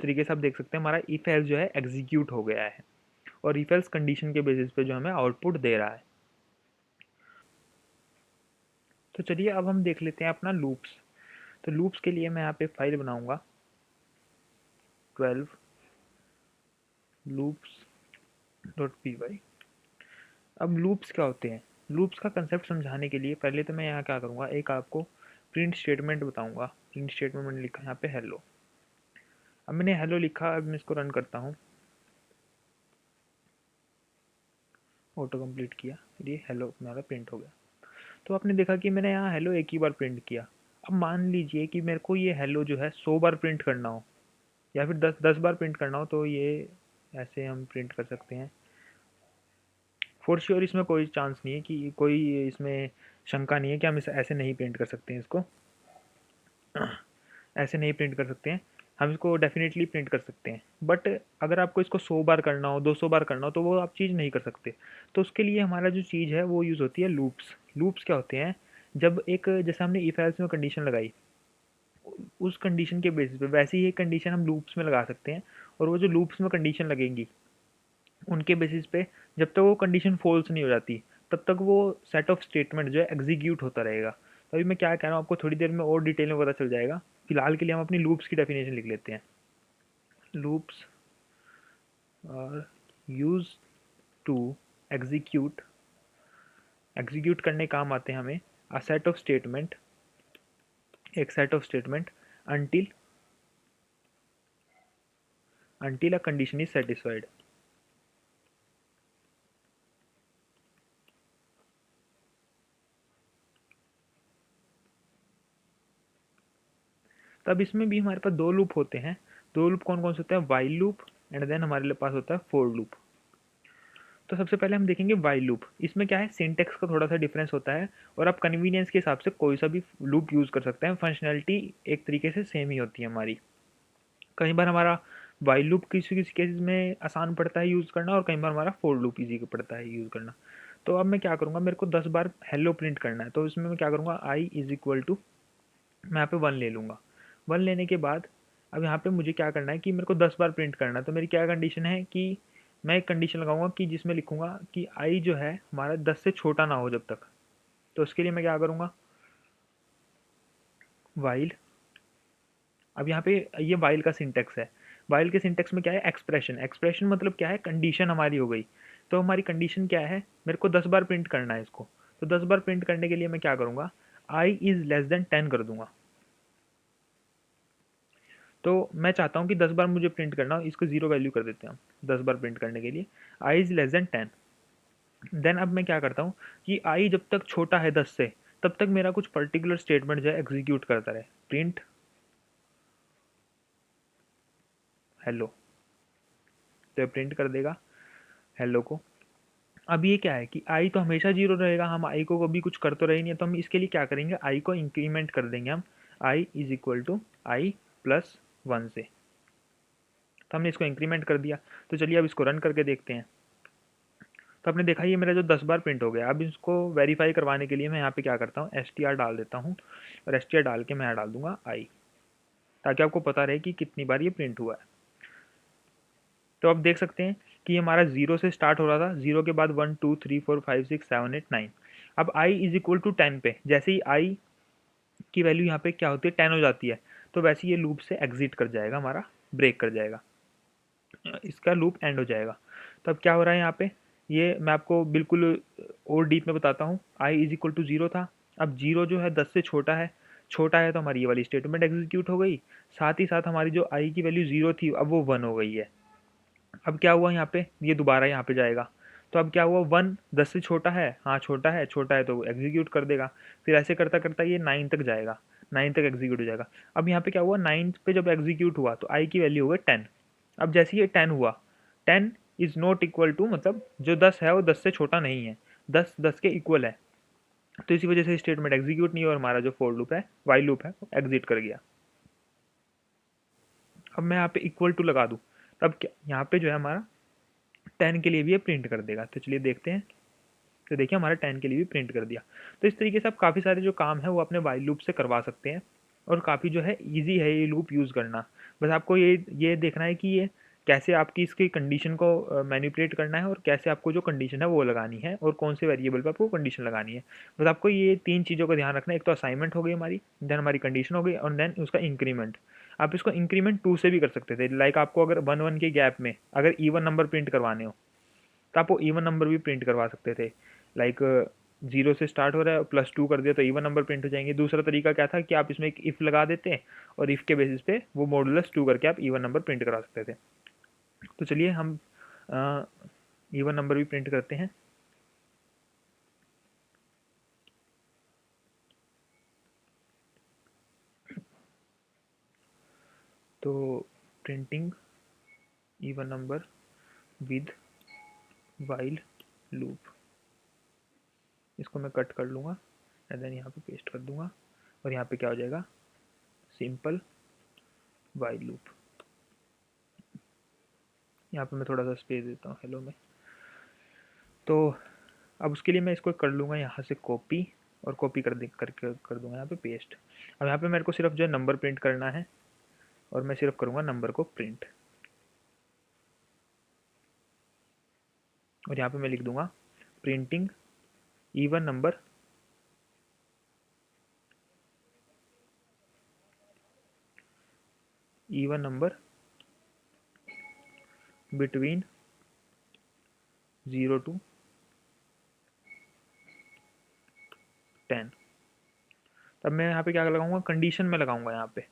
तरीके से आप देख सकते हैं हमारा इफ एल्स जो है एग्जीक्यूट हो गया है और इफ एल्स कंडीशन के बेसिस पे जो हमें आउटपुट दे रहा है। तो चलिए अब हम देख लेते हैं अपना लूप्स। तो लूप्स के लिए मैं यहाँ पे फाइल बनाऊंगा 12 loops.py। अब लूप्स क्या होते हैं, लूप्स का कंसेप्ट समझाने के लिए पहले तो मैं यहाँ क्या करूँगा, एक आपको प्रिंट स्टेटमेंट बताऊँगा। प्रिंट स्टेटमेंट मैंने लिखा यहाँ पे हेलो। अब मैंने हेलो लिखा, अब मैं इसको रन करता हूँ, ऑटो कंप्लीट किया, फिर ये हेलो मेरा प्रिंट हो गया। तो आपने देखा कि मैंने यहाँ हेलो एक ही बार प्रिंट किया। अब मान लीजिए कि मेरे को ये हेलो जो है 100 बार प्रिंट करना हो या फिर 10 बार प्रिंट करना हो, तो ये ऐसे हम प्रिंट कर सकते हैं। फॉर श्योर इसमें कोई चांस नहीं है कि कोई इसमें शंका नहीं है कि हम इसे ऐसे नहीं प्रिंट कर सकते हैं, इसको ऐसे नहीं प्रिंट कर सकते हैं, हम इसको डेफिनेटली प्रिंट कर सकते हैं। बट अगर आपको इसको 100 बार करना हो, 200 बार करना हो, तो वो आप चीज़ नहीं कर सकते। तो उसके लिए हमारा जो चीज़ है वो यूज़ होती है लूप्स। लूप्स क्या होते हैं, जब एक जैसे हमने इफ एल्स में कंडीशन लगाई, उस कंडीशन के बेसिस पे वैसे ही एक कंडीशन हम लूप्स में लगा सकते हैं। और वो जो लूप्स में कंडीशन लगेंगी उनके बेसिस पे जब तक वो कंडीशन फॉल्स नहीं हो जाती तब तक वो सेट ऑफ स्टेटमेंट जो है एग्जीक्यूट होता रहेगा। तो अभी मैं क्या कह रहा हूँ आपको थोड़ी देर में और डिटेल में पता चल जाएगा। फिलहाल के लिए हम अपनी लूप्स की डेफिनेशन लिख लेते हैं। Loops are use to execute, execute करने काम आते हैं हमें अ सेट ऑफ स्टेटमेंट, एक set of statement until until a condition is satisfied। तब इसमें भी हमारे पास दो लूप होते हैं। दो लूप कौन कौन से होते हैं, वाइल लूप एंड देन हमारे पास होता है फोर लूप। तो सबसे पहले हम देखेंगे वाइल लूप। इसमें क्या है, सिंटेक्स का थोड़ा सा डिफरेंस होता है और आप कन्वीनियंस के हिसाब से कोई सा भी लूप यूज़ कर सकते हैं। फंक्शनैलिटी एक तरीके से सेम ही होती है हमारी। कई बार हमारा वाइल लूप किसी किसी केसेस में आसान पड़ता है यूज़ करना और कई बार हमारा फोर लूप ईजी पड़ता है यूज़ करना। तो अब मैं क्या करूँगा, मेरे को 10 बार हेलो प्रिंट करना है, तो इसमें मैं क्या करूँगा, आई इज इक्वल टू, मैं यहाँ पे 1 ले लूँगा। 1 लेने के बाद अब यहाँ पे मुझे क्या करना है कि मेरे को 10 बार प्रिंट करना है। तो मेरी क्या कंडीशन है कि मैं एक कंडीशन लगाऊंगा कि जिसमें लिखूंगा कि आई जो है हमारा 10 से छोटा ना हो जब तक। तो उसके लिए मैं क्या करूँगा, वाइल। अब यहाँ पे ये वाइल का सिंटेक्स है। वाइल के सिंटेक्स में क्या है, एक्सप्रेशन। एक्सप्रेशन मतलब क्या है, कंडीशन हमारी हो गई। तो हमारी कंडीशन क्या है, मेरे को 10 बार प्रिंट करना है इसको। तो 10 बार प्रिंट करने के लिए मैं क्या करूँगा, आई इज़ लेस देन 10 कर दूंगा। तो मैं चाहता हूँ कि 10 बार मुझे प्रिंट करना हो, इसको जीरो वैल्यू कर देते हैं हम 10 बार प्रिंट करने के लिए। I is less than 10। Then अब मैं क्या करता हूँ कि आई जब तक छोटा है 10 से तब तक मेरा कुछ पर्टिकुलर स्टेटमेंट जो है एग्जीक्यूट करता रहे। प्रिंट हेलो, तो प्रिंट कर देगा हेलो को। अब ये क्या है कि आई तो हमेशा जीरो रहेगा, हम आई को कभी कुछ कर तो रहे नहीं है, तो हम इसके लिए क्या करेंगे, आई को इंक्रीमेंट कर देंगे हम। I is equal to I plus 1 से। तो हमने इसको इंक्रीमेंट कर दिया। तो चलिए अब इसको रन करके देखते हैं। तो आपने देखा ये मेरा जो 10 बार प्रिंट हो गया। अब इसको वेरीफाई करवाने के लिए मैं यहाँ पे क्या करता हूँ, एस टी आर डाल देता हूँ और एस टी आर डाल के मैं यहाँ डाल दूंगा आई, ताकि आपको पता रहे कि कितनी बार ये प्रिंट हुआ है। तो आप देख सकते हैं कि ये हमारा 0 से स्टार्ट हो रहा था, 0 के बाद 1 2 3 4 5 6 7 8 9। अब आई इज इक्वल टू 10 पे जैसे ही आई की वैल्यू यहाँ पे क्या होती है, 10 हो जाती है, तो वैसे ये लूप से एग्जिट कर जाएगा, हमारा ब्रेक कर जाएगा, इसका लूप एंड हो जाएगा। तो अब क्या हो रहा है यहाँ पे, ये मैं आपको बिल्कुल और डीप में बताता हूँ। आई इज इक्वल टू 0 था, अब 0 जो है 10 से छोटा है, छोटा है तो हमारी ये वाली स्टेटमेंट एग्जीक्यूट हो गई। साथ ही साथ हमारी जो आई की वैल्यू 0 थी अब वो 1 हो गई है। अब क्या हुआ यहाँ पे, ये दोबारा यहाँ पे जाएगा। तो अब क्या हुआ, 1 10 से छोटा है, हाँ छोटा है, छोटा है तो एग्जीक्यूट कर देगा। फिर ऐसे करता करता ये 9 तक जाएगा, 9 तक एग्जीक्यूट हो जाएगा। अब यहाँ पे क्या हुआ, 9 पे जब एग्जीक्यूट हुआ तो आई की वैल्यू हो गई 10। अब जैसे ये 10 हुआ, 10 इज नॉट इक्वल टू, मतलब जो 10 है वो 10 से छोटा नहीं है, 10 10 के इक्वल है। तो इसी वजह से स्टेटमेंट एग्जीक्यूट नहीं हुआ और हमारा जो फोर लूप है, वाइल लूप है, वो एग्जिट कर गया। अब मैं यहाँ पे इक्वल टू लगा दूँ, तब क्या यहाँ पे जो है हमारा 10 के लिए भी ये प्रिंट कर देगा। तो चलिए देखते हैं। तो देखिए हमारा 10 के लिए भी प्रिंट कर दिया। तो इस तरीके से आप काफ़ी सारे जो काम है वो अपने वाइल लूप से करवा सकते हैं और काफ़ी जो है ईजी है ये लूप यूज़ करना। बस आपको ये देखना है कि ये कैसे आपकी इसकी कंडीशन को मैनिपुलेट करना है और कैसे आपको जो कंडीशन है वो लगानी है और कौन से वेरिएबल पे आपको कंडीशन लगानी है। बस आपको ये 3 चीज़ों का ध्यान रखना है। एक तो असाइनमेंट हो गई हमारी, देन हमारी कंडीशन हो गई और देन उसका इंक्रीमेंट। आप इसको इंक्रीमेंट 2 से भी कर सकते थे। लाइक आपको अगर 1 1 के गैप में अगर इवन नंबर प्रिंट करवाने हो तो आप वो इवन नंबर भी प्रिंट करवा सकते थे। लाइक 0 से स्टार्ट हो रहा है, +2 कर दिया तो इवन नंबर प्रिंट हो जाएंगे। दूसरा तरीका क्या था कि आप इसमें एक इफ़ लगा देते और इफ़ के बेसिस पे वो मॉडुलस 2 करके आप इवन नंबर प्रिंट करा सकते थे। तो चलिए हम इवन नंबर भी प्रिंट करते हैं। तो printing even number with while loop, इसको मैं कट कर लूँगा एंड देन यहाँ पे पेस्ट कर दूँगा और यहाँ पे क्या हो जाएगा, सिंपल वाइल लूप। यहाँ पे मैं थोड़ा सा स्पेस देता हूँ हेलो में। तो अब उसके लिए मैं इसको कर लूँगा यहाँ से कॉपी और कॉपी कर दूँगा यहाँ पे पेस्ट। अब यहाँ पे मेरे को सिर्फ जो है नंबर प्रिंट करना है और मैं सिर्फ करूँगा नंबर को प्रिंट और यहाँ पे मैं लिख दूँगा printing even number between 0 to 10। तब मैं यहाँ पे क्या लगाऊंगा, कंडीशन में लगाऊंगा यहाँ पे।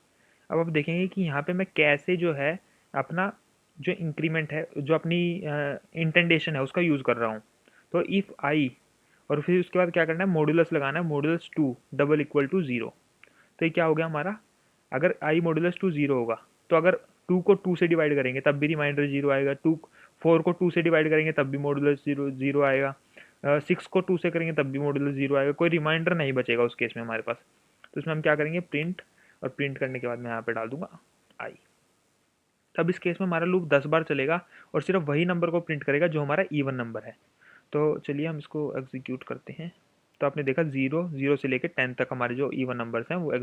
अब आप देखेंगे कि यहाँ पे मैं कैसे जो है अपना जो इंक्रीमेंट है, जो अपनी इंटेंडेशन है उसका यूज़ कर रहा हूँ। तो इफ़ आई और फिर उसके बाद क्या करना है, मॉडुलस लगाना है, मॉडुलस 2 डबल इक्वल टू 0। तो ये क्या हो गया हमारा, अगर आई मॉडुलस 2 0 होगा तो अगर 2 को 2 से डिवाइड करेंगे तब भी रिमाइंडर 0 आएगा। 4 को 2 से डिवाइड करेंगे तब भी मॉडुलस 0 आएगा। 6 को 2 से करेंगे तब भी मॉडुलस 0 आएगा। कोई रिमाइंडर नहीं बचेगा उस केस में हमारे पास। तो इसमें हम क्या करेंगे, प्रिंट, और प्रिंट करने के बाद मैं यहाँ पे डाल दूंगा आई। तब इस केस में हमारा लूप 10 बार चलेगा और सिर्फ वही नंबर को प्रिंट करेगा जो हमारा इवन नंबर है। तो चलिए हम इसको एग्जीक्यूट करते हैं। तो आपने देखा 0 0 से लेकर 10 तक हमारे जो इवन नंबर्स हैं वो